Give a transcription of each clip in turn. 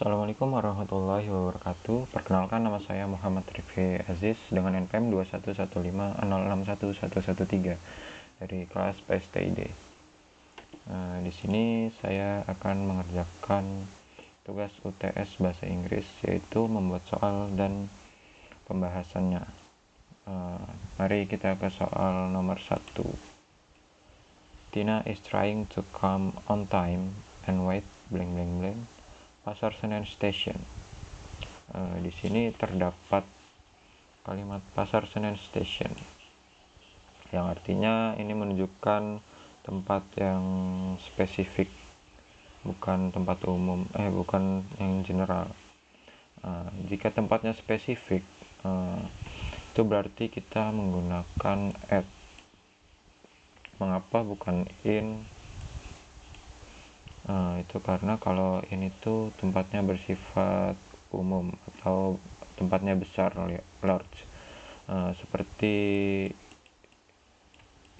Assalamualaikum warahmatullahi wabarakatuh. Perkenalkan, nama saya Muhammad Rifki Aziz dengan NPM 2115061113 dari kelas PSTID. Di sini saya akan mengerjakan tugas UTS Bahasa Inggris, yaitu membuat soal dan pembahasannya. Mari kita ke soal nomor 1. Tina is trying to come on time and wait blank blank blank Pasar Senen Station. Di sini terdapat kalimat Pasar Senen Station, yang artinya ini menunjukkan tempat yang spesifik, bukan tempat umum, bukan yang general. Jika tempatnya spesifik, itu berarti kita menggunakan at. Mengapa bukan in? Itu karena kalau ini tuh tempatnya bersifat umum atau tempatnya besar, large, seperti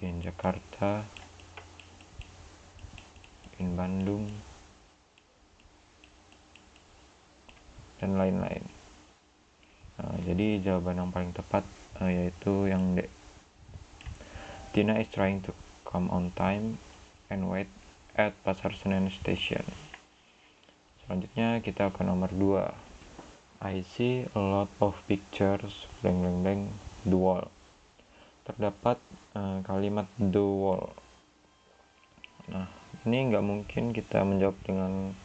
in Jakarta, in Bandung, dan lain-lain. Jadi jawaban yang paling tepat yaitu yang D. Tina is trying to come on time and wait at Pasar Senen Station. Selanjutnya kita ke nomor 2. I see a lot of pictures blank blank blank the wall. Terdapat kalimat the wall. Nah, ini nggak mungkin kita menjawab dengan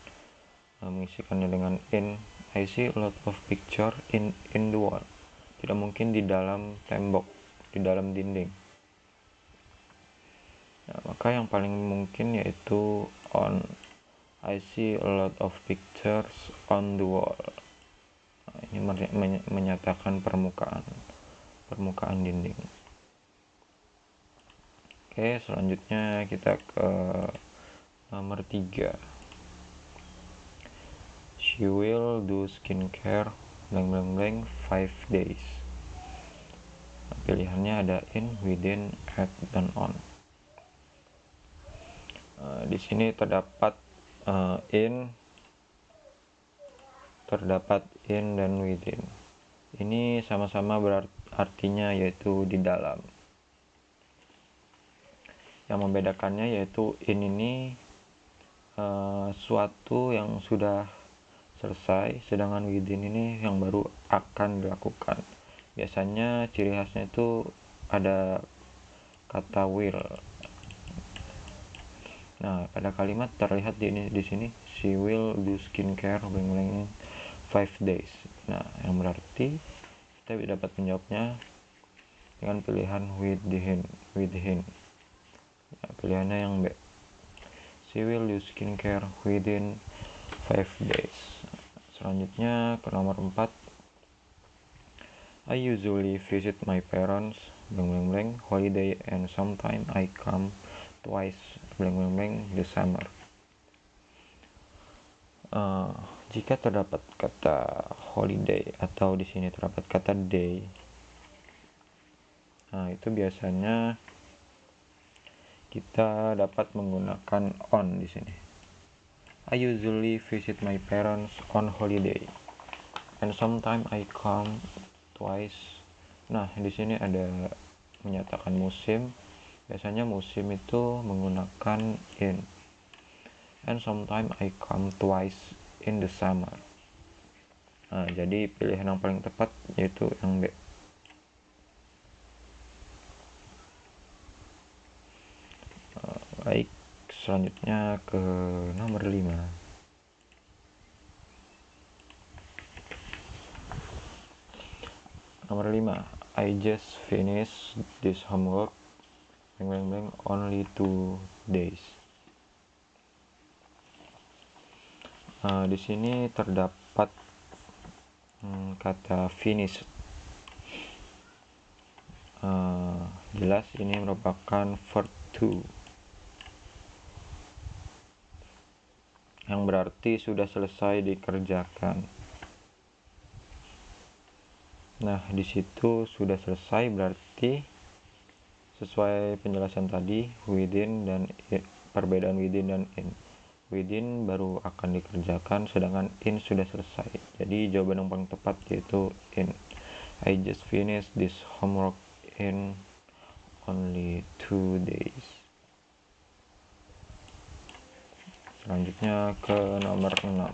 mengisikannya dengan in. I see a lot of picture in the wall. Tidak mungkin di dalam tembok, di dalam dinding. Nah, maka yang paling mungkin yaitu on. I see a lot of pictures on the wall. Nah, ini menyatakan permukaan dinding. Oke, selanjutnya kita ke nomor 3. She will do skincare blank blank blank 5 days. Nah, pilihannya ada in, within, at, dan on. Di sini terdapat in dan within. Ini sama-sama artinya yaitu di dalam. Yang membedakannya yaitu in ini suatu yang sudah selesai, sedangkan within ini yang baru akan dilakukan. Biasanya ciri khasnya itu ada kata will. Nah, pada kalimat terlihat di sini, she will do skincare blank blank 5 days. Nah, yang berarti kita dapat menjawabnya dengan pilihan within. Nah, pilihannya yang B. She will do skincare within 5 days. Selanjutnya ke nomor 4. I usually visit my parents blank blank blank holiday and sometimes I come twice blank blank blank the summer. Jika terdapat kata holiday atau di sini terdapat kata day, nah itu biasanya kita dapat menggunakan on di sini. I usually visit my parents on holiday and sometimes I come twice. Nah, di sini ada menyatakan musim. Biasanya musim itu menggunakan in. And sometimes I come twice in the summer. Nah, jadi pilihan yang paling tepat yaitu yang B. Baik, selanjutnya ke nomor 5. Nomor 5. I just finished this homework blank blank blank only 2 days. Di sini terdapat kata finish. Jelas ini merupakan verb to, yang berarti sudah selesai dikerjakan. Nah, di situ sudah selesai berarti sesuai penjelasan tadi, within dan in, perbedaan within dan in. within baru akan dikerjakan, sedangkan in sudah selesai. Jadi jawaban yang paling tepat yaitu in. I just finished this homework in only 2 days. Selanjutnya ke nomor 6.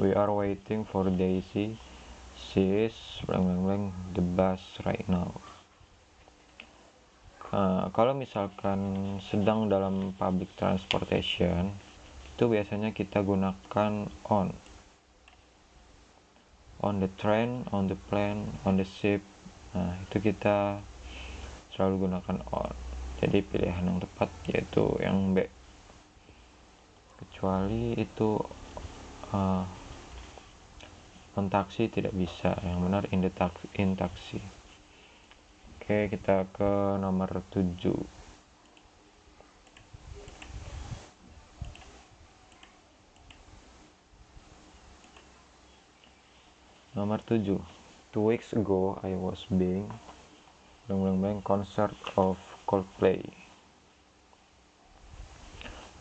We are waiting for Daisy. She is the bus right now. Kalau misalkan sedang dalam public transportation, itu biasanya kita gunakan on the train, on the plane, on the ship. Nah, itu kita selalu gunakan on. Jadi pilihan yang tepat yaitu yang B. Kecuali itu on taksi tidak bisa, yang benar in taxi. Oke, kita ke nomor 7. Nomor 7. 2 weeks ago I was being concert of Coldplay.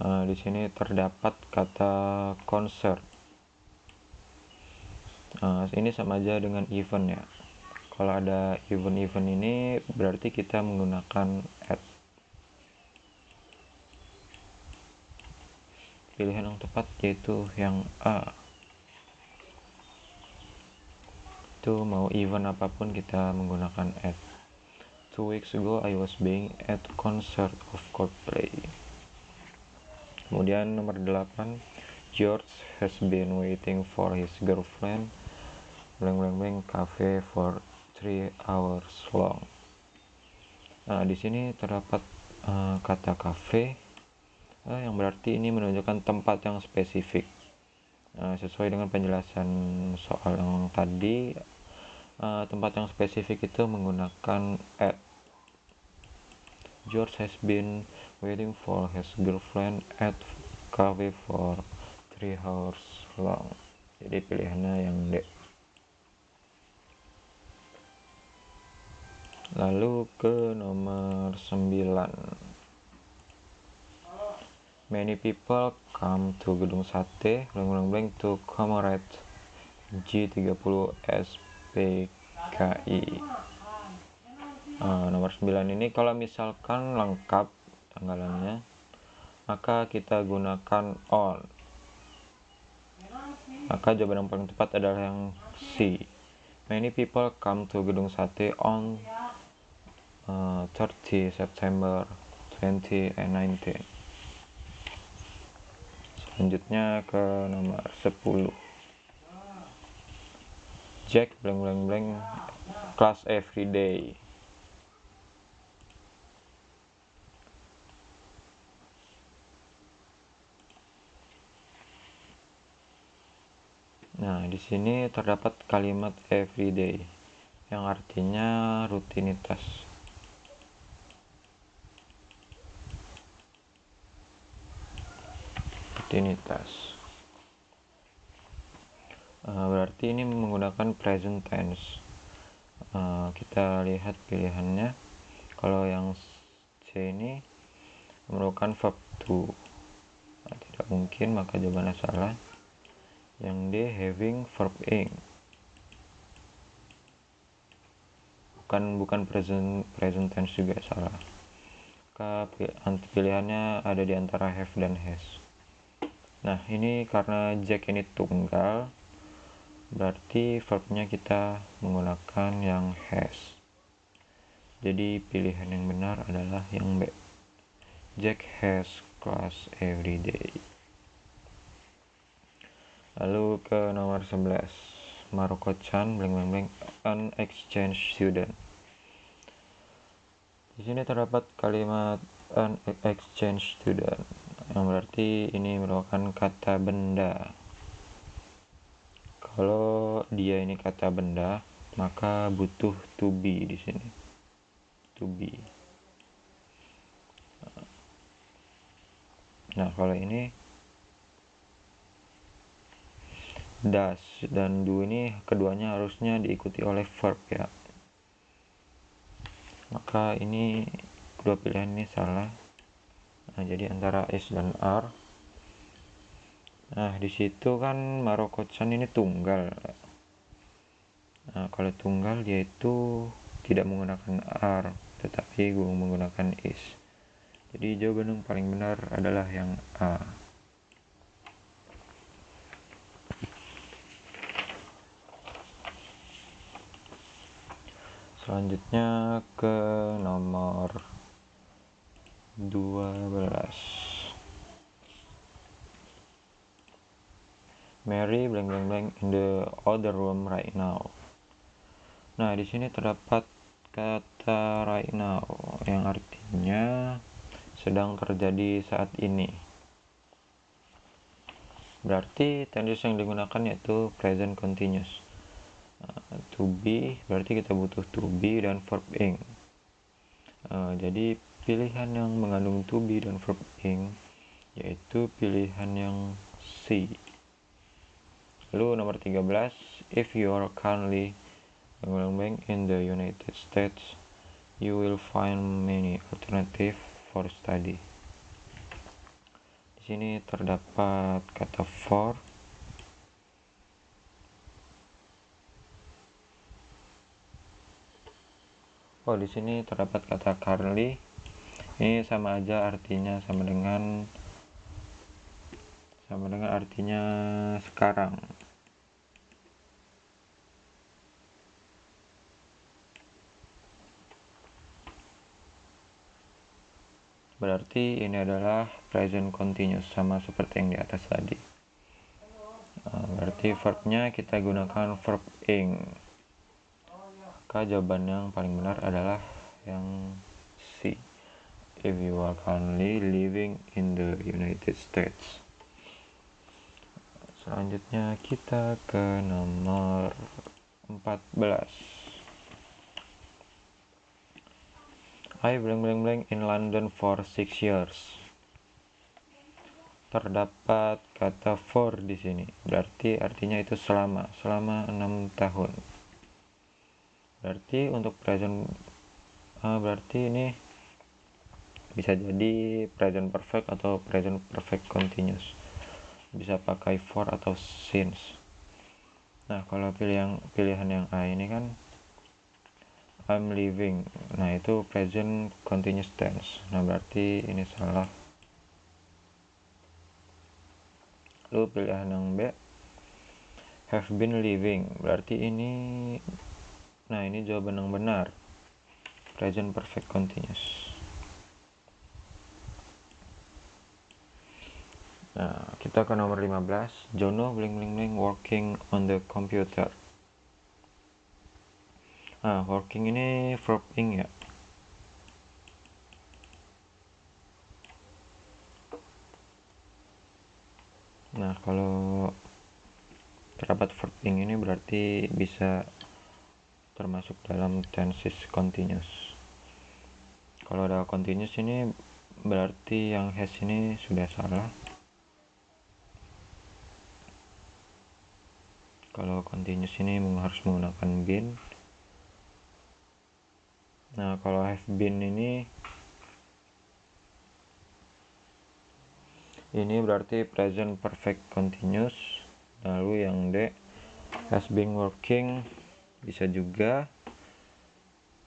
Di sini terdapat kata concert. Ini sama aja dengan event ya. Kalau ada event-event ini berarti kita menggunakan at. Pilihan yang tepat yaitu yang A. Itu mau event apapun kita menggunakan at. 2 weeks ago I was being at concert of Coldplay. Kemudian nomor 8. George has been waiting for his girlfriend cafe for 3 hours long. Nah, di sini terdapat kata cafe yang berarti ini menunjukkan tempat yang spesifik. Sesuai dengan penjelasan soal yang tadi, tempat yang spesifik itu menggunakan at. George has been waiting for his girlfriend at cafe for 3 hours long. Jadi pilihannya yang D. Lalu ke nomor 9. Many people come to Gedung Sate to commemorate G30 SPKI. Nomor 9 ini kalau misalkan lengkap tanggalannya, maka kita gunakan on. Maka jawaban yang paling tepat adalah yang C. Many people come to Gedung Sate on 30 September 2019. Selanjutnya ke nomor 10. Jack class every day. Nah, di sini terdapat kalimat everyday yang artinya rutinitas. Berarti ini menggunakan present tense. Kita lihat pilihannya. Kalau yang C ini memerlukan verb to. Tidak mungkin, maka jawabannya salah. Yang D having verb ing. Bukan present tense juga salah. Maka pilihannya ada di antara have dan has. Nah, ini karena Jack ini tunggal, berarti verbnya kita menggunakan yang has. Jadi pilihan yang benar adalah yang B. Jack has class every day. Lalu ke nomor 11. Maroko-chan an exchange student. Di sini terdapat kalimat an exchange student yang berarti ini merupakan kata benda. Kalau dia ini kata benda, maka butuh to be di sini. To be. Nah, kalau ini does dan do ini keduanya harusnya diikuti oleh verb ya. Maka ini kedua pilihan ini salah. Nah, jadi antara is dan are. Nah, di situ kan Maroko-chan ini tunggal. Nah, kalau tunggal dia itu tidak menggunakan are, tetapi menggunakan is. Jadi jawaban yang paling benar adalah yang A. Selanjutnya ke nomor 12. Mary blank blank blank in the other room right now. Nah, di sini terdapat kata right now yang artinya sedang terjadi saat ini. Berarti tenses yang digunakan yaitu present continuous. To be berarti kita butuh to be dan verb ing. Jadi pilihan yang mengandung to be dan verb ing yaitu pilihan yang C. Lalu nomor 13, if you are currently in the United States, you will find many alternatives for study. Di sini terdapat kata for. Oh, di sini terdapat kata currently. Ini sama aja artinya sama dengan artinya sekarang. Berarti ini adalah present continuous sama seperti yang di atas tadi. Berarti verbnya kita gunakan verb ing. Maka jawaban yang paling benar adalah yang C. If you are currently living in the United States. Selanjutnya kita ke nomor 14. I blank blank blank in London for 6 years. Terdapat kata for di sini. Berarti artinya itu selama 6 tahun. Berarti untuk present berarti ini bisa jadi present perfect atau present perfect continuous. Bisa pakai for atau since. Nah, kalau pilihan yang A ini kan I'm living. Nah, itu present continuous tense. Nah, berarti ini salah. Lalu pilihan yang B have been living. Berarti ini jawaban yang benar. Present perfect continuous. Nah, kita ke nomor 15. Jono bling bling bling working on the computer. Nah, working ini verb ing ya. Nah, kalau terdapat verb ing ini berarti bisa termasuk dalam tenses continuous. Kalau ada continuous ini berarti yang has ini sudah salah. Kalau continuous ini harus menggunakan been. Nah, kalau have been ini berarti present perfect continuous. Lalu yang D has been working bisa juga.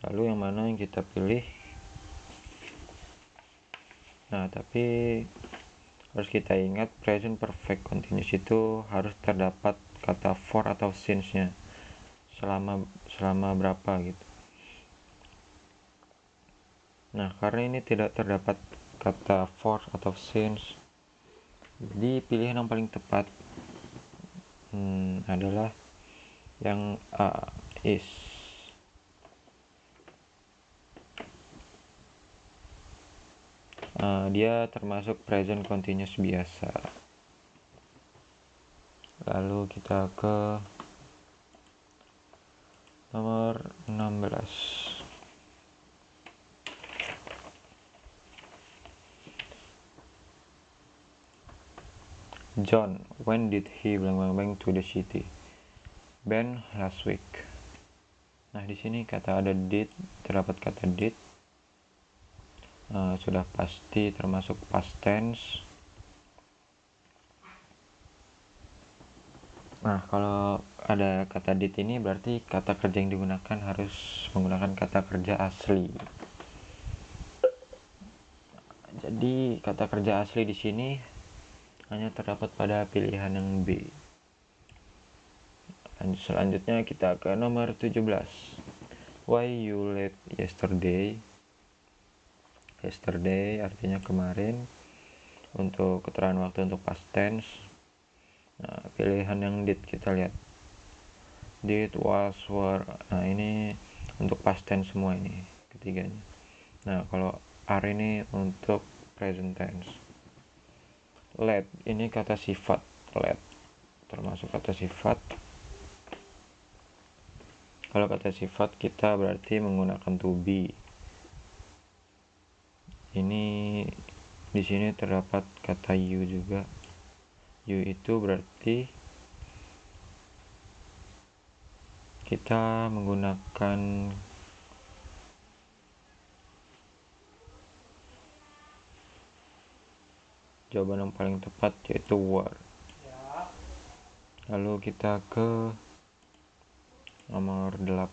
Lalu yang mana yang kita pilih? Nah, tapi harus kita ingat present perfect continuous itu harus terdapat kata for atau since-nya selama berapa gitu. Nah, karena ini tidak terdapat kata for atau since, jadi pilihan yang paling tepat adalah yang A, is. Dia termasuk present continuous biasa. Lalu kita ke nomor 16. John, when did he blank to the city? Ben, last week. Nah, di sini kata ada did, terdapat kata did. sudah pasti termasuk past tense. Nah, kalau ada kata did ini berarti kata kerja yang digunakan harus menggunakan kata kerja asli. Jadi kata kerja asli di sini hanya terdapat pada pilihan yang B. Selanjutnya kita ke nomor 17. Why you late yesterday? Yesterday artinya kemarin. Untuk keterangan waktu untuk past tense. Nah, pilihan yang did kita lihat. Did, was, were. Nah, ini untuk past tense semua ini ketiganya. Nah, kalau are ini untuk present tense. Let ini kata sifat. Let termasuk kata sifat. Kalau kata sifat kita berarti menggunakan to be. Ini di sini terdapat kata you juga. You itu berarti kita menggunakan jawaban yang paling tepat yaitu were. Lalu kita ke nomor 18.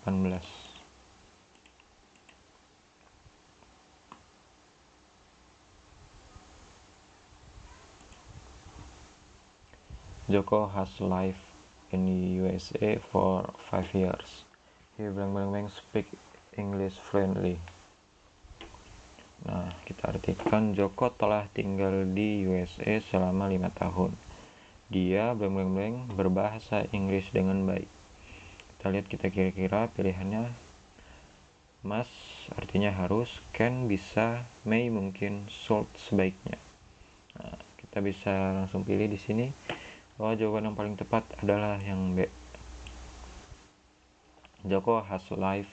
Joko has lived in the USA for 5 years. He speak English fluently. Nah, kita artikan Joko telah tinggal di USA selama 5 tahun. Dia berbahasa Inggris dengan baik. Kita lihat kita kira-kira pilihannya. Must artinya harus, can bisa, may mungkin, should sebaiknya. Nah, kita bisa langsung pilih di sini bahwa jawaban yang paling tepat adalah yang B. Joko has lived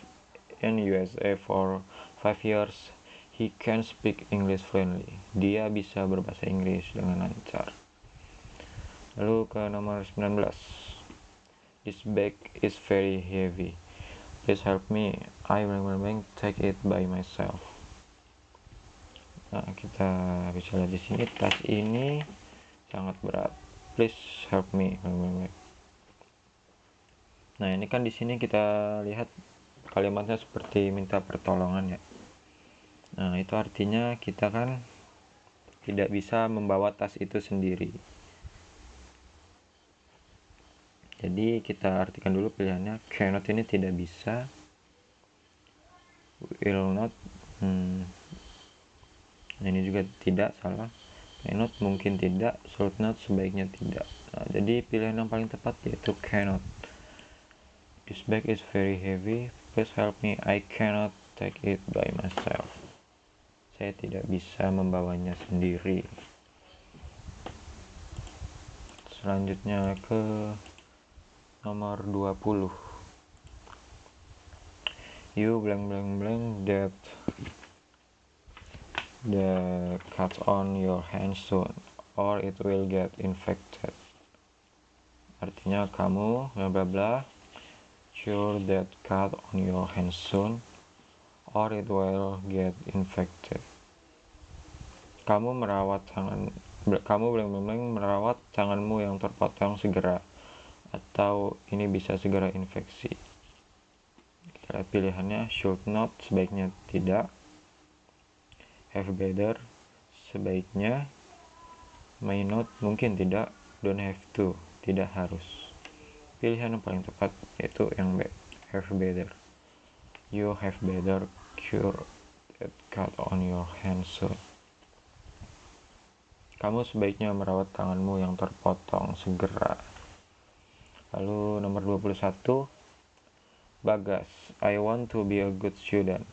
in USA for 5 years. He can speak English fluently. Dia bisa berbahasa Inggris dengan lancar. Lalu ke nomor 19. This bag is very heavy. Please help me. I will take it by myself. Nah, kita bisa lihat di sini tas ini sangat berat. Please help me. Nah, ini kan di sini kita lihat kalimatnya seperti minta pertolongan ya. Nah, itu artinya kita kan tidak bisa membawa tas itu sendiri. Jadi kita artikan dulu pilihannya. Cannot ini tidak bisa. Will not. Ini juga tidak, salah. Cannot mungkin tidak. Should not sebaiknya tidak. Nah, jadi pilihan yang paling tepat yaitu cannot. This bag is very heavy. Please help me. I cannot take it by myself. Saya tidak bisa membawanya sendiri. Selanjutnya ke nomor 20. You that the cut on your hand soon or it will get infected. Artinya kamu bla bla bla sure that cut on your hand soon or it will get infected. Kamu merawat tanganmu yang terpotong segera atau ini bisa segera infeksi. Kita lihat pilihannya. Should not sebaiknya tidak. Have better sebaiknya. May not mungkin tidak. Don't have to tidak harus. Pilihan yang paling tepat yaitu yang B. Have better. You have better cure that cut on your hand soon. Kamu sebaiknya merawat tanganmu yang terpotong segera. Lalu nomor 21. Bagas, I want to be a good student.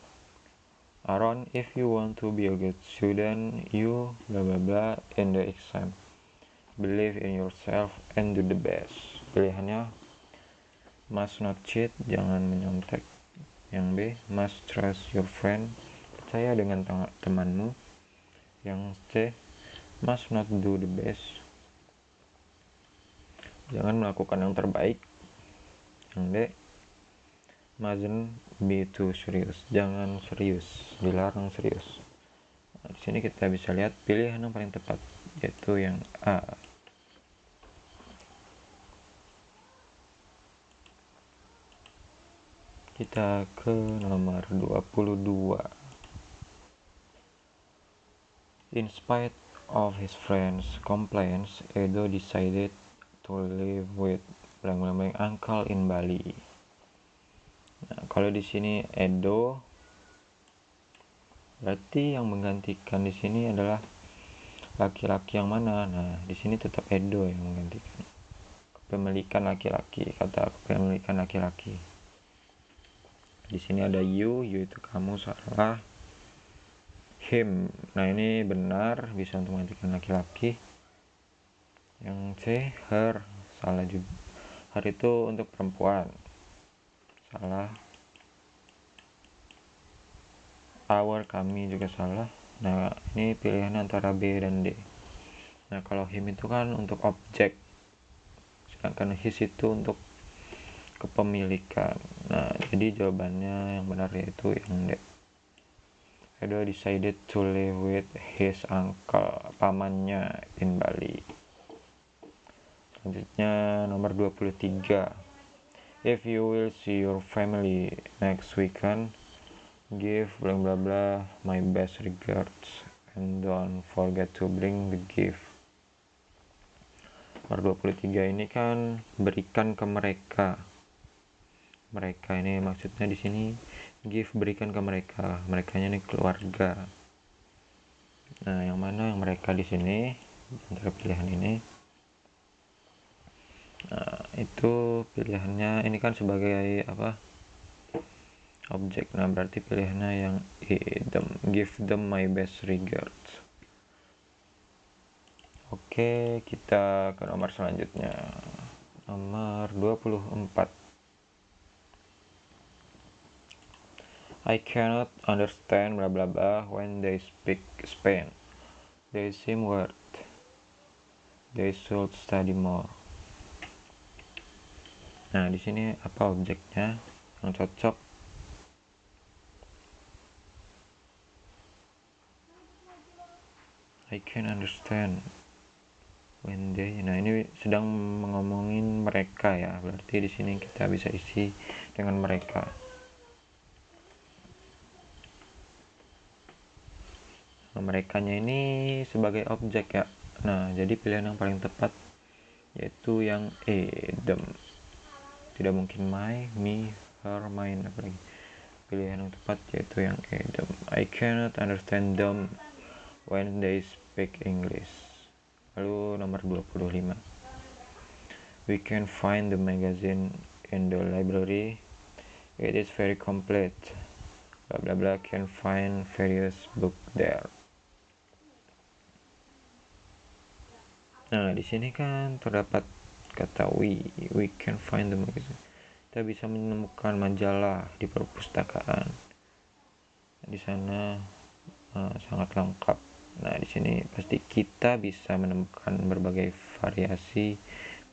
Aaron, if you want to be a good student, you blah blah blah in the exam. Believe in yourself and do the best. Pilihannya must not cheat, jangan menyontek. Yang B, must trust your friend, percaya dengan temanmu. Yang C, must not do the best, jangan melakukan yang terbaik. Yang D, mustn't be too serious, jangan serius, dilarang serius. Nah, di sini kita bisa lihat pilihan yang paling tepat, yaitu yang A. Kita ke nomor 22. In spite of his friends' complaints, Edo decided to live with uncle in Bali. Nah, kalau di sini Edo, berarti yang menggantikan di sini adalah laki-laki yang mana? Nah, di sini tetap Edo yang menggantikan. Kepemilikan laki-laki, kata kepemilikan laki-laki. Di sini ada you itu kamu, salah. Him, nah ini benar, bisa untuk menggantikan laki-laki. Yang C, her, salah juga. Her itu untuk perempuan, salah. Our, kami, juga salah. Nah, ini pilihan antara B dan D. Nah, kalau him itu kan untuk objek, sedangkan his itu untuk kepemilikan. Nah, jadi jawabannya yang benar yaitu yang D. Edo decided to live with his uncle, pamannya, in Bali. Selanjutnya nomor 23. If you will see your family next weekend, give blah blah blah my best regards and don't forget to bring the gift. Nomor 23 ini kan berikan ke mereka. Mereka ini maksudnya di sini give, berikan ke mereka. Merekanya ini keluarga. Nah, yang mana yang mereka di sini antara pilihan ini? Nah, itu pilihannya ini kan sebagai apa? Objek. Nah, berarti pilihannya yang E, give them my best regards. Oke, kita ke nomor selanjutnya. Nomor 24. I cannot understand blah blah blah when they speak Spain. They seem weird. They should study more. Nah, di sini apa objeknya yang cocok? I can understand when they. Nah, ini sedang ngomongin mereka ya. Berarti di sini kita bisa isi dengan mereka. Nah, merekanya ini sebagai objek ya. Nah, jadi pilihan yang paling tepat yaitu yang E, them. Tidak mungkin my, me, her, mine, apalagi. Pilihan yang tepat yaitu yang E, them. I cannot understand them when they speak English. Lalu nomor 25. We can find the magazine in the library. It is very complete. Blah blah blah, can find various book there. Nah, di sini kan terdapat kata we can find the magazine. Kita bisa menemukan majalah di perpustakaan. Di sana sangat lengkap. Nah, di sini pasti kita bisa menemukan berbagai variasi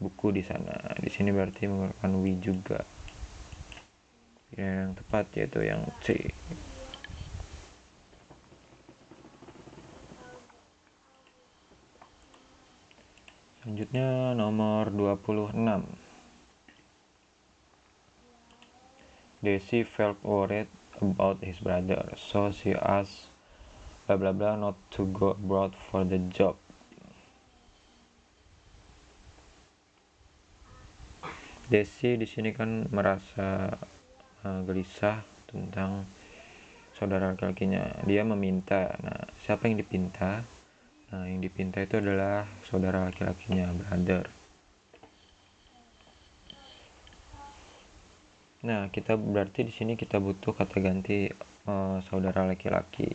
buku di sana. Di sini berarti menggunakan we juga. Yang tepat yaitu yang C. Selanjutnya nomor 26. Desi felt worried about his brother, so she asked blah blah blah not to go abroad for the job. Desi di sini kan merasa gelisah tentang saudara laki-lakinya. Dia meminta. Nah, siapa yang dipinta? Nah, yang dipinta itu adalah saudara laki-lakinya, brother. Nah, kita berarti di sini kita butuh kata ganti saudara laki-laki.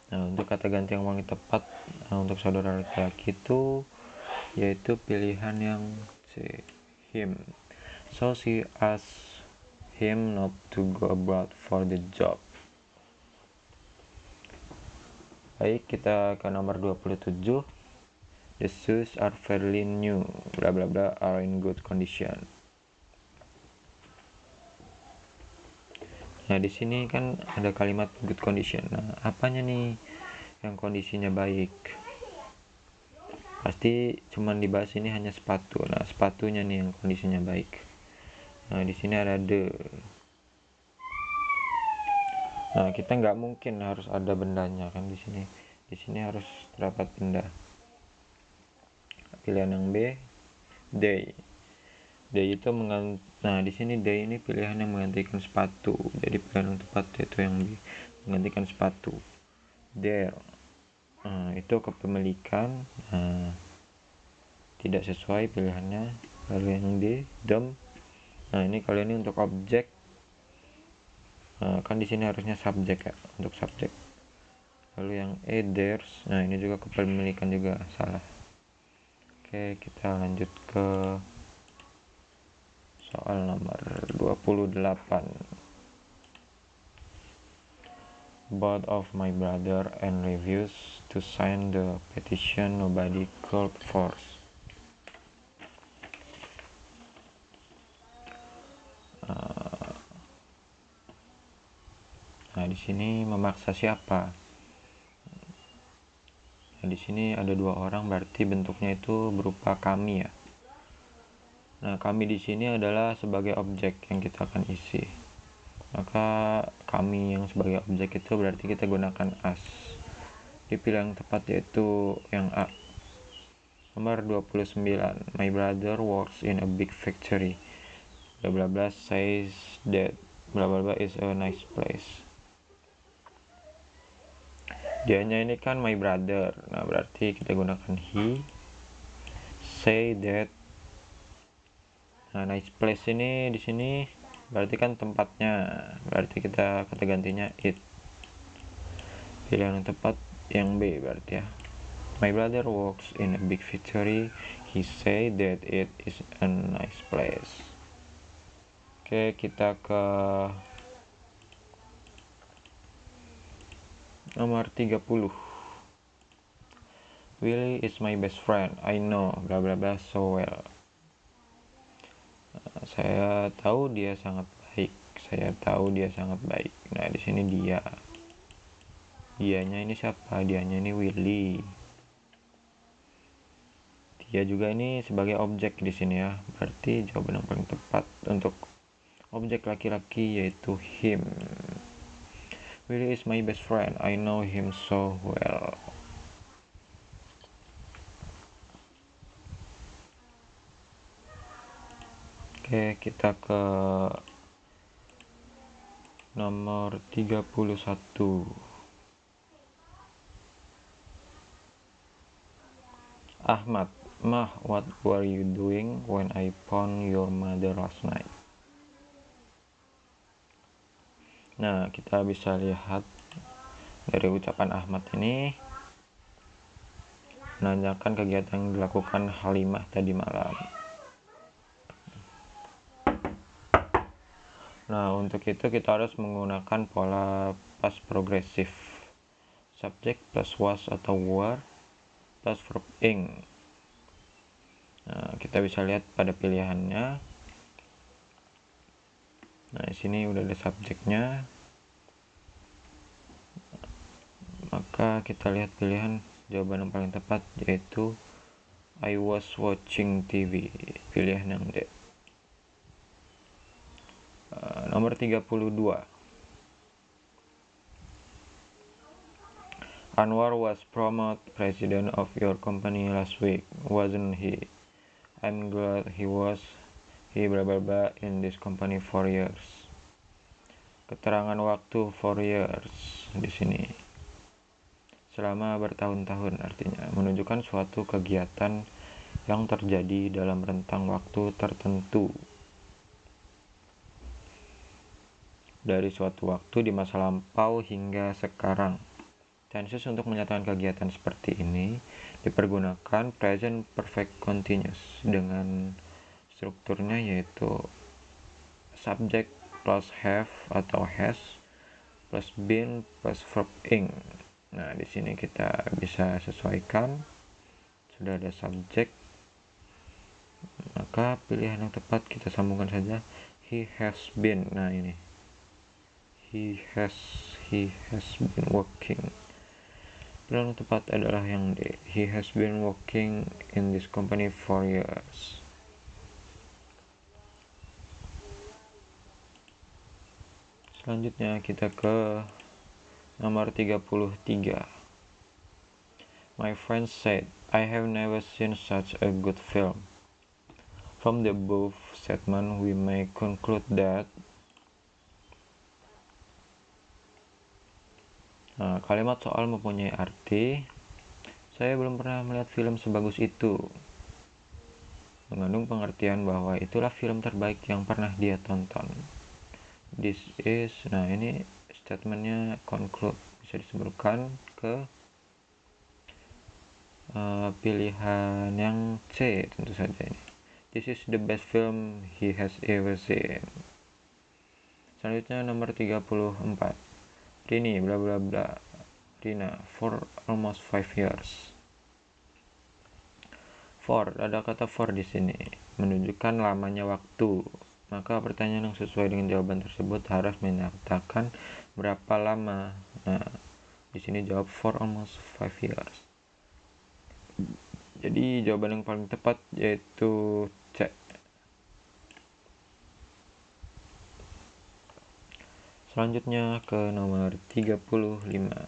Nah, untuk kata ganti yang paling tepat untuk saudara laki-laki itu yaitu pilihan yang C, him. So she asked him not to go abroad for the job. Baik, kita ke nomor 27. The shoes are fairly new, bla bla bla, are in good condition. Nah, di sini kan ada kalimat good condition. Nah, apanya nih yang kondisinya baik. Pasti cuman dibahas ini hanya sepatu. Nah, sepatunya nih yang kondisinya baik. Nah, di sini ada the. Nah, kita nggak mungkin harus ada bendanya kan di sini. Di sini harus terdapat benda. Pilihan yang B, they. They itu nah di sini they ini pilihan yang menggantikan sepatu. Jadi pilihan yang tepat itu yang B, menggantikan sepatu. There. Nah, itu kepemilikan. Nah, tidak sesuai pilihannya. Lalu yang D, them. Nah, ini kali ini untuk objek. Nah, kan di sini harusnya subjek ya, untuk subjek. Lalu yang E, theirs. Nah, ini juga kepemilikan juga, salah. Oke, kita lanjut ke soal nomor 28. Both of my brother and refused to sign the petition nobody could force. Nah, di sini memaksa siapa? Nah, di sini ada dua orang, berarti bentuknya itu berupa kami ya. Nah, kami di sini adalah sebagai objek yang kita akan isi. Maka kami yang sebagai objek itu berarti kita gunakan as. Dipilih yang tepat yaitu yang A. Nomor 29. My brother works in a big factory. Bla bla bla says that bla bla bla is a nice place. Dianya ini kan my brother. Nah, berarti kita gunakan he. Say that. Nah, nice place ini di sini berarti kan tempatnya. Berarti kita kata gantinya it. Pilihan yang tepat yang B berarti ya. My brother works in a big factory. He say that it is a nice place. Oke, kita ke nomor 30. Willie is my best friend. I know bla bla bla so well. Saya tahu dia sangat baik. Saya tahu dia sangat baik. Nah, di sini dia. Dianya ini siapa? Dianya ini Willie. Dia juga ini sebagai objek di sini ya. Berarti jawaban yang paling tepat untuk objek laki-laki yaitu him. Willie is my best friend. I know him so well. Oke, kita ke nomor 31. Ahmad, Mah, what were you doing when I found your mother last night? Nah, kita bisa lihat dari ucapan Ahmad ini menanyakan kegiatan yang dilakukan Halimah tadi malam. Nah, untuk itu kita harus menggunakan pola past progresif. Subjek plus was atau were plus verb ing. Nah, kita bisa lihat pada pilihannya. Nah, di sini udah ada subjeknya. Maka kita lihat pilihan jawaban yang paling tepat yaitu I was watching TV. Pilihan yang D. Nomor 32. Anwar was promoted president of your company last week, wasn't he? I'm glad he was. He blah blah blah in this company for years. Keterangan waktu for years di sini. Selama bertahun-tahun artinya menunjukkan suatu kegiatan yang terjadi dalam rentang waktu tertentu. Dari suatu waktu di masa lampau hingga sekarang. Tenses untuk menyatakan kegiatan seperti ini dipergunakan present perfect continuous dengan strukturnya yaitu subject plus have atau has plus been plus verb ing. Nah, di sini kita bisa sesuaikan. Sudah ada subjek, maka pilihan yang tepat kita sambungkan saja he has been. Nah, ini he has been working. Film yang tepat adalah yang D. He has been working in this company for years. Selanjutnya kita ke nomor 33. My friend said, I have never seen such a good film. From the above statement, we may conclude that kalimat soal mempunyai arti. Saya belum pernah melihat film sebagus itu. Mengandung pengertian bahwa itulah film terbaik yang pernah dia tonton. This is, ini statementnya conclude, bisa disebutkan ke pilihan yang C tentu saja ini. This is the best film he has ever seen. Selanjutnya nomor 34. Rini bla bla bla. Rina for almost 5 years. For, ada kata for di sini menunjukkan lamanya waktu. Maka pertanyaan yang sesuai dengan jawaban tersebut harus menyatakan berapa lama. Nah, di sini jawab for almost 5 years. Jadi jawaban yang paling tepat yaitu C. Selanjutnya ke nomor 35.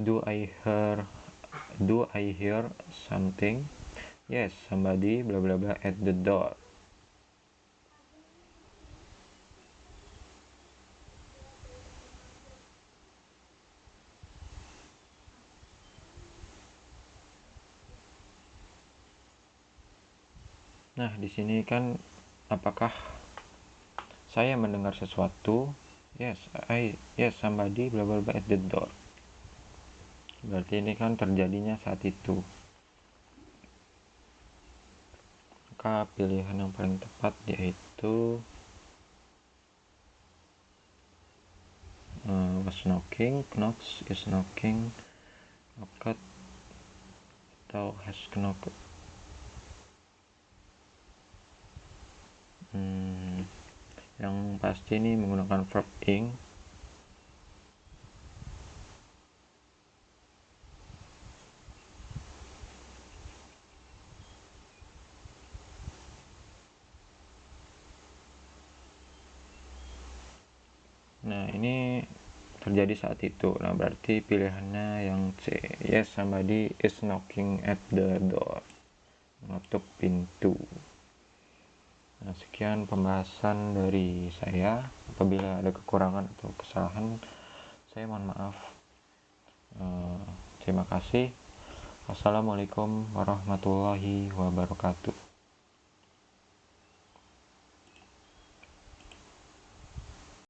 Do I hear something? Yes, somebody bla bla bla at the door. Nah, di sini kan apakah saya mendengar sesuatu? Yes, somebody bla bla bla at the door. Berarti ini kan terjadinya saat itu. Maka pilihan yang paling tepat yaitu was knocking, knocks, is knocking, knocked, atau has knocked. Yang pasti ini menggunakan verb ing. Nah, ini terjadi saat itu. Nah, berarti pilihannya yang C. Yes, somebody is knocking at the door. Mengetuk pintu. Nah, sekian pembahasan dari saya. Apabila ada kekurangan atau kesalahan, saya mohon maaf. Terima kasih. Assalamualaikum warahmatullahi wabarakatuh.